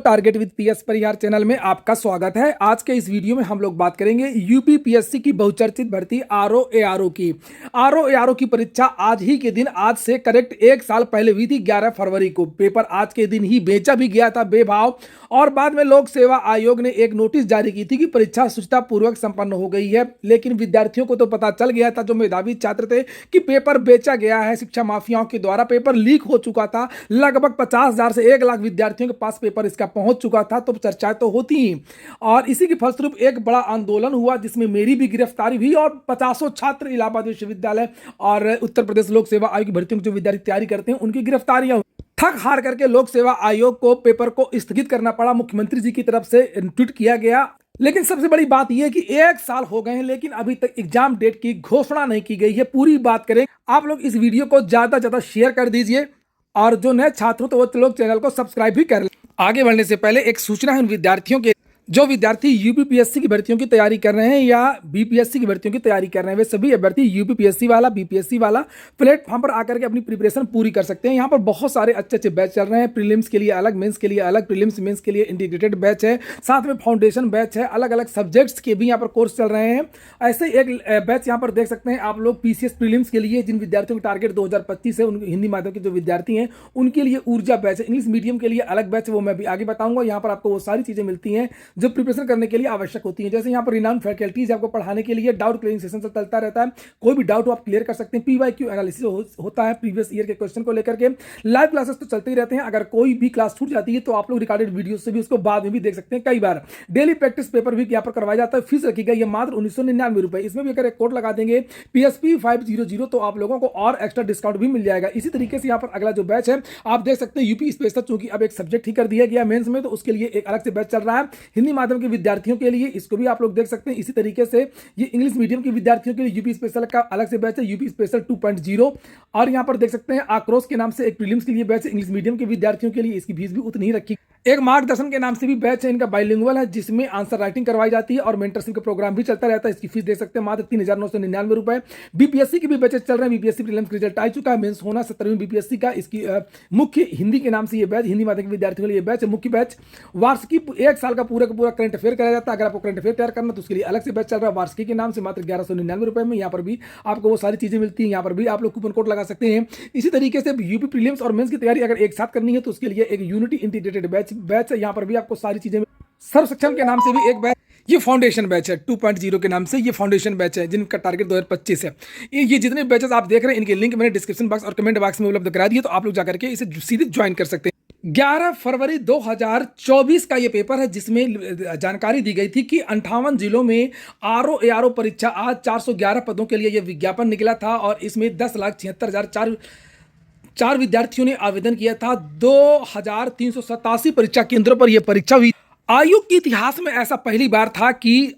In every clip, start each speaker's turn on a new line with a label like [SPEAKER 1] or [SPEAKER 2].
[SPEAKER 1] Target with PS Parihar channel में आपका स्वागत है। आज के इस वीडियो में हम लोग बात करेंगे यूपी पीएससी की बहुचर्चित भर्ती आरओ एआरओ की परीक्षा आज ही के दिन, आज से करेक्ट एक साल पहले हुई थी 11 फरवरी को। पेपर आज के दिन ही बेचा भी गया था बेभाव, और बाद में लोक सेवा आयोग ने एक नोटिस जारी की थी कि परीक्षा सुचितापूर्वक संपन्न हो गई है। लेकिन विद्यार्थियों को तो पता चल गया था, जो मेधावी छात्र थे, कि पेपर बेचा गया है शिक्षा माफियाओं के द्वारा। पेपर लीक हो चुका था, लगभग 50,000 से 1 लाख विद्यार्थियों के पास पेपर इसका पहुंच चुका था, तो चर्चाएं तो होती ही। और इसी के फलस्वरूप एक बड़ा आंदोलन हुआ, जिसमें मेरी भी गिरफ्तारी हुई और 50 छात्र इलाहाबाद विश्वविद्यालय और उत्तर प्रदेश लोक सेवा आयोग की भर्तियों की जो विद्यार्थी तैयारी करते हैं उनकी गिरफ्तारियां। थक हार करके लोक सेवा आयोग को पेपर को स्थगित करना पड़ा। मुख्यमंत्री जी की तरफ से ट्वीट किया गया। लेकिन सबसे बड़ी बात यह है कि 1 साल हो गए हैं, लेकिन अभी तक एग्जाम डेट की घोषणा नहीं की गई है। पूरी बात करें, आप लोग इस वीडियो को ज्यादा ज्यादा शेयर कर दीजिए, और जो नए छात्र हो तो वो लोग चैनल को सब्सक्राइब भी कर लें। आगे बढ़ने से पहले एक सूचना है उन विद्यार्थियों के, जो विद्यार्थी यूपीपीएससी की भर्तियों की तैयारी कर रहे हैं या बीपीएससी की भर्तियों की तैयारी कर रहे हैं, वे सभी अभ्यर्थी यूपीपीएससी वाला बीपीएससी वाला प्लेटफॉर्म पर आकर के अपनी प्रिपरेशन पूरी कर सकते हैं। यहाँ पर बहुत सारे अच्छे अच्छे बैच चल रहे हैं। प्रीलिम्स के लिए अलग, मेंस के लिए अलग, प्रीलिम्स मेंस के लिए इंटीग्रेटेड बैच है, साथ में फाउंडेशन बैच है, अलग अलग सब्जेक्ट्स के भी यहाँ पर कोर्स चल रहे हैं। ऐसे एक बैच यहाँ पर देख सकते हैं आप लोग, पीसीएस प्रीलिम्स के लिए, जिन विद्यार्थियों का टारगेट 2025 है, उन हिंदी माध्यम के जो विद्यार्थी हैं उनके लिए ऊर्जा बैच है। इंग्लिश मीडियम के लिए अलग बैच है, वो मैं भी आगे बताऊंगा। यहाँ पर आपको वो सारी चीजें मिलती हैं जो प्रिपरेशन करने के लिए आवश्यक होती है। जैसे यहाँ पर रिनाउंड फैकल्टीज आपको पढ़ाने के लिए, डाउट क्लियरिंग सेशन चलता रहता है, कोई भी डाउट आप क्लियर कर सकते हैं। पीवाईक्यू एनालिसिस होता है प्रीवियस ईयर के क्वेश्चन को लेकर के। लाइव क्लासेस तो चलते ही रहते हैं, अगर कोई भी क्लास छूट जाती है तो आप लोग रिकॉर्डेड वीडियो से भी उसको बाद में भी देख सकते हैं। कई बार डेली प्रैक्टिस पेपर भी यहाँ पर करवाया जाता है। फीस रखी गई है मात्र 1999 रुपए। इसमें भी अगर एक कोड लगा देंगे PSP 500 तो आप लोगों को और एक्स्ट्रा डिस्काउंट भी मिल जाएगा। इसी तरीके से यहाँ पर अगला जो बैच है आप देख सकते हैं, यूपी स्पेशल, चूंकि अब एक सब्जेक्ट ही कर दिया गया मेंस में, तो उसके लिए एक अलग से बैच चल रहा है हिंदी माध्यम के विद्यार्थियों के लिए। इसको भी आप लोग देख सकते हैं। इसी तरीके से ये इंग्लिश मीडियम के विद्यार्थियों के लिए यूपी स्पेशल का अलग से बैच है, यूपी स्पेशल 2.0। और यहाँ पर देख सकते हैं आक्रोश के नाम से एक प्रीलिम्स के लिए बैच है इंग्लिश मीडियम के विद्यार्थियों के लिए, इसकी फीस भी उतनी ही रखी। एक मार्गदर्शन के नाम से भी बैच है, इनका बाइलिंगुअल है, जिसमें आंसर राइटिंग करवाई जाती है और मेंटरशिप का प्रोग्राम भी चलता रहता है। इसकी फीस देख सकते हैं मात्र 3,999 रुपए। बीपीएससी की भी बैचेस चल रहे हैं। बीपीएससी प्रीलिम्स रिजल्ट आ चुका है, मेंस होना 17वीं बीपीएससी का। इसकी मुख्य हिंदी के नाम से ये बैच, हिंदी माध्यम के विद्यार्थियों के लिए बैच है मुख्य बैच। वार्षिकी 1 साल का पूरा करंट अफेयर कराया जाता है। अगर आपको करंट अफेयर तैयार करना तो उसके लिए अलग से बैच चल रहा है वार्षिकी के नाम से, मात्र 1199 रुपए में। यहाँ पर भी आपको वो सारी चीजें मिलती हैं। यहाँ पर भी आप लोग कूपन कोड लगा सकते हैं। इसी तरीके से यूपी प्रीलिम्स और मेंस की तैयारी अगर एक साथ करनी है तो उसके लिए एक यूनिटी इंटीग्रेटेड बैच है। यहाँ पर भी आपको सारी चीजें, सर्व सक्षम के नाम से भी एक बैच, ये फाउंडेशन बैच है 2.0 के नाम से, ये फाउंडेशन बैच है जिनका टारगेट 2025 है। ये जितने बैचेस आप देख रहे हैं, इनके लिंक मैंने डिस्क्रिप्शन बॉक्स और कमेंट बॉक्स में उपलब्ध करा दिए, तो आप लोग जाकर के इसे सीधे ज्वाइन कर सकते हैं। 11 फरवरी 2024 का ये पेपर है, जिसमें जानकारी दी गई थी कि 58 जिलों में आरओ परीक्षा आज 411 पदों के लिए यह विज्ञापन निकला था, और इसमें 10,76,004 विद्यार्थियों ने आवेदन किया था। 2,387 परीक्षा केंद्रों पर यह परीक्षा हुई। आयोग के इतिहास में ऐसा पहली बार था कि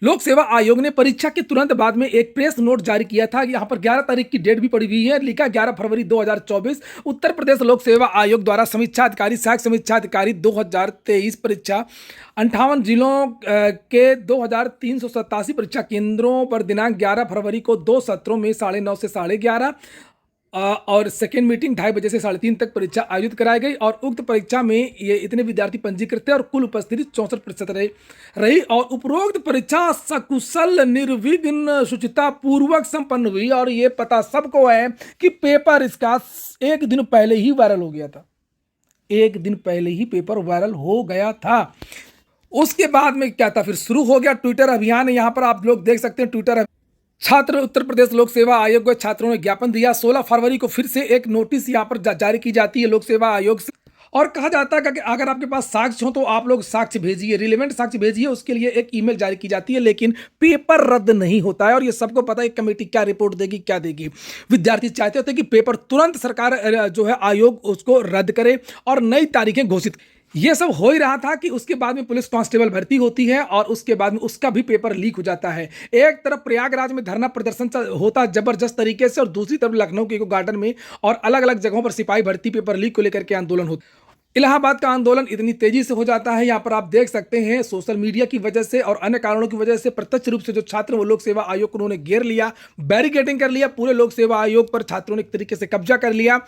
[SPEAKER 1] लोक सेवा आयोग ने परीक्षा के तुरंत बाद में एक प्रेस नोट जारी किया था। यहाँ पर 11 तारीख की डेट भी पड़ी हुई है, लिखा 11 फरवरी 2024, उत्तर प्रदेश लोक सेवा आयोग द्वारा समीक्षा अधिकारी, सहायक समीक्षा अधिकारी 2023 परीक्षा 58 जिलों के 2,387 परीक्षा केंद्रों पर दिनांक 11 फरवरी को 2 सत्रों में 9:30 से 11:30 और सेकेंड मीटिंग 2:30 बजे से 3:30 तक परीक्षा आयोजित कराई गई। और उक्त परीक्षा में ये इतने विद्यार्थी पंजीकृत थे और कुल उपस्थिति 64% रही। और उपरोक्त परीक्षा सकुशल निर्विघ्न शुचिता पूर्वक संपन्न हुई। और ये पता सबको है कि पेपर इसका एक दिन पहले ही वायरल हो गया था। एक दिन पहले ही पेपर वायरल हो गया था। उसके बाद में क्या था, फिर शुरू हो गया ट्विटर अभियान। यहाँ पर आप लोग देख सकते हैं ट्विटर छात्र उत्तर प्रदेश लोक सेवा आयोग को छात्रों ने ज्ञापन दिया। 16 फरवरी को फिर से एक नोटिस यहाँ पर जारी की जाती है लोक सेवा आयोग से, और कहा जाता है कि अगर आपके पास साक्ष्य हो तो आप लोग साक्ष्य भेजिए, रिलेवेंट साक्ष्य भेजिए। उसके लिए एक ईमेल जारी की जाती है, लेकिन पेपर रद्द नहीं होता है। और ये सबको पता है कमेटी क्या रिपोर्ट देगी, क्या देगी। विद्यार्थी चाहते होते कि पेपर तुरंत सरकार जो है आयोग उसको रद्द करे और नई तारीखें घोषित। ये सब हो ही रहा था कि उसके बाद में पुलिस कांस्टेबल भर्ती होती है और उसके बाद में उसका भी पेपर लीक हो जाता है। एक तरफ प्रयागराज में धरना प्रदर्शन होता है जबरदस्त तरीके से, और दूसरी तरफ लखनऊ के गार्डन में और अलग अलग जगहों पर सिपाही भर्ती पेपर लीक को लेकर के आंदोलन होता है। इलाहाबाद का आंदोलन इतनी तेजी से हो जाता है, यहाँ पर आप देख सकते हैं सोशल मीडिया की वजह से और अन्य कारणों की वजह से प्रत्यक्ष रूप से जो छात्र वो लोक सेवा आयोग को उन्होंने घेर लिया, बैरिकेडिंग कर लिया, पूरे लोक सेवा आयोग पर छात्रों ने एक तरीके से कब्जा कर लिया।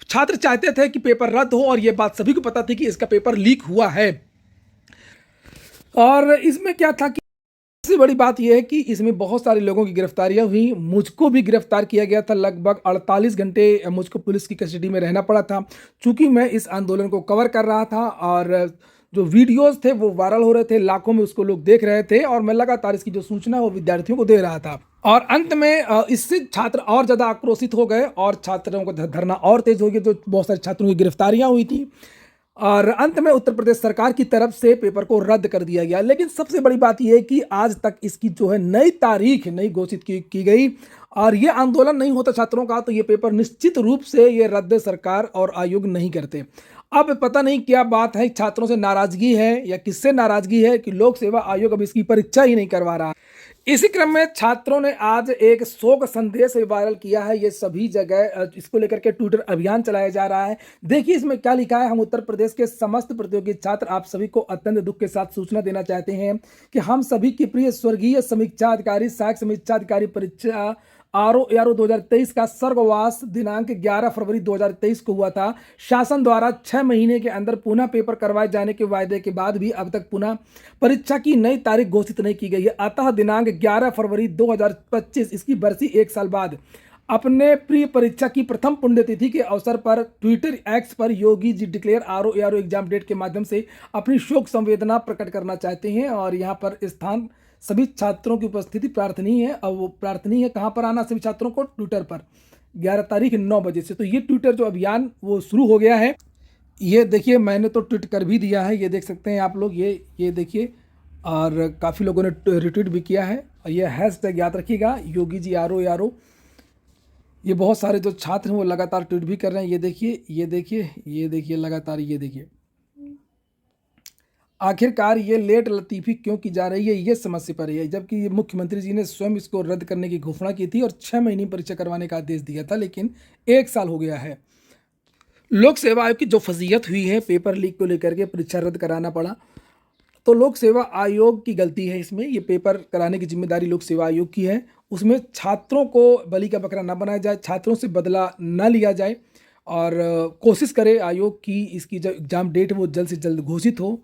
[SPEAKER 1] छात्र चाहते थे कि पेपर रद्द हो और यह बात सभी को पता थी कि इसका पेपर लीक हुआ है। और इसमें क्या था कि सबसे बड़ी बात यह है कि इसमें बहुत सारे लोगों की गिरफ्तारियां हुई, मुझको भी गिरफ्तार किया गया था। लगभग 48 घंटे मुझको पुलिस की कस्टडी में रहना पड़ा था, चूंकि मैं इस आंदोलन को कवर कर रहा था और जो वीडियोस थे वो वायरल हो रहे थे, लाखों में उसको लोग देख रहे थे और मैं लगातार इसकी जो सूचना है वो विद्यार्थियों को दे रहा था। और अंत में इससे छात्र और ज़्यादा आक्रोशित हो गए और छात्रों को धरना और तेज हो गया, जो बहुत सारे छात्रों की गिरफ्तारियां हुई थी और अंत में उत्तर प्रदेश सरकार की तरफ से पेपर को रद्द कर दिया गया। लेकिन सबसे बड़ी बात यह है कि आज तक इसकी जो है नई तारीख नहीं घोषित की गई और ये आंदोलन नहीं होता छात्रों का तो ये पेपर निश्चित रूप से ये रद्द सरकार और आयोग नहीं करते। अब पता नहीं क्या बात है, छात्रों से नाराजगी है या किससे नाराजगी है कि लोक सेवा आयोग अब इसकी परीक्षा ही नहीं करवा रहा। इसी क्रम में छात्रों ने आज एक शोक संदेश वायरल किया है, ये सभी जगह इसको लेकर के ट्विटर अभियान चलाया जा रहा है। देखिए इसमें क्या लिखा है। हम उत्तर प्रदेश के समस्त प्रतियोगी छात्र आप सभी को अत्यंत दुख के साथ सूचना देना चाहते हैं कि हम सभी की प्रिय स्वर्गीय समीक्षा अधिकारी सहायक समीक्षा अधिकारी परीक्षा आरओ 2023 का स्वर्गवास दिनांक 11 फरवरी 2023 को हुआ था। शासन द्वारा 6 महीने के अंदर पुनः पेपर करवाए जाने के वायदे के बाद भी अब तक पुनः परीक्षा की नई तारीख घोषित नहीं की गई है। अतः दिनांक 11 फरवरी 2025 इसकी बरसी 1 साल बाद अपने प्रिय परीक्षा की प्रथम पुण्यतिथि के अवसर पर ट्विटर एक्स पर Yogi ji declare RO exam date के माध्यम से अपनी शोक संवेदना प्रकट करना चाहते हैं। और यहाँ पर स्थान सभी छात्रों की उपस्थिति प्रार्थनीय है और वो प्रार्थनीय है कहाँ पर आना सभी छात्रों को ट्विटर पर 11 तारीख 9 बजे से। तो ये ट्विटर जो अभियान वो शुरू हो गया है। ये देखिए मैंने तो ट्वीट कर भी दिया है, ये देख सकते हैं आप लोग, ये देखिए और काफ़ी लोगों ने रिट्वीट भी किया है। और ये हैशटैग याद रखिएगा योगी जी आरओ। ये बहुत सारे जो छात्र हैं वो लगातार ट्वीट भी कर रहे हैं। ये देखिए लगातार ये देखिए। आखिरकार ये लेट लतीफ़ी क्यों की जा रही है, ये समस्या पर है, जबकि मुख्यमंत्री जी ने स्वयं इसको रद्द करने की घोषणा की थी और 6 महीने परीक्षा करवाने का आदेश दिया था, लेकिन 1 साल हो गया है। लोक सेवा आयोग की जो फजीयत हुई है, पेपर लीक को लेकर के परीक्षा रद्द कराना पड़ा, तो लोक सेवा आयोग की गलती है इसमें। ये पेपर कराने की जिम्मेदारी लोक सेवा आयोग की है। उसमें छात्रों को बलि का बकरा ना बनाया जाए, छात्रों से बदला ना लिया जाए और कोशिश करे आयोग की इसकी जो एग्ज़ाम डेट वो जल्द से जल्द घोषित हो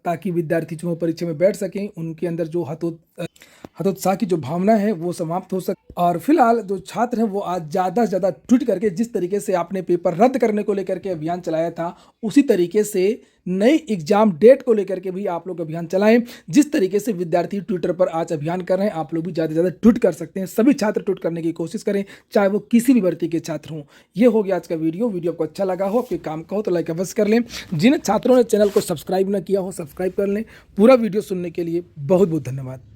[SPEAKER 1] ताकि विद्यार्थी जो परीक्षा में बैठ सकें, उनके अंदर जो हतोत्साह की जो भावना है वो समाप्त हो सके। और फिलहाल जो छात्र हैं वो आज ज़्यादा से ज़्यादा ट्वीट करके जिस तरीके से आपने पेपर रद्द करने को लेकर के अभियान चलाया था उसी तरीके से नई एग्जाम डेट को लेकर के भी आप लोग अभियान चलाएं। जिस तरीके से विद्यार्थी ट्विटर पर आज अभियान कर रहे हैं, आप लोग भी ज़्यादा से ज़्यादा ट्वीट कर सकते हैं। सभी छात्र ट्वीट करने की कोशिश करें, चाहे वो किसी भी भर्ती के छात्र हों। ये हो गया आज का वीडियो आपको अच्छा लगा हो, आपके काम का हो तो लाइक अवश्य कर लें। जिन छात्रों ने चैनल को सब्सक्राइब ना किया हो सब्सक्राइब कर लें। पूरा वीडियो सुनने के लिए बहुत बहुत धन्यवाद।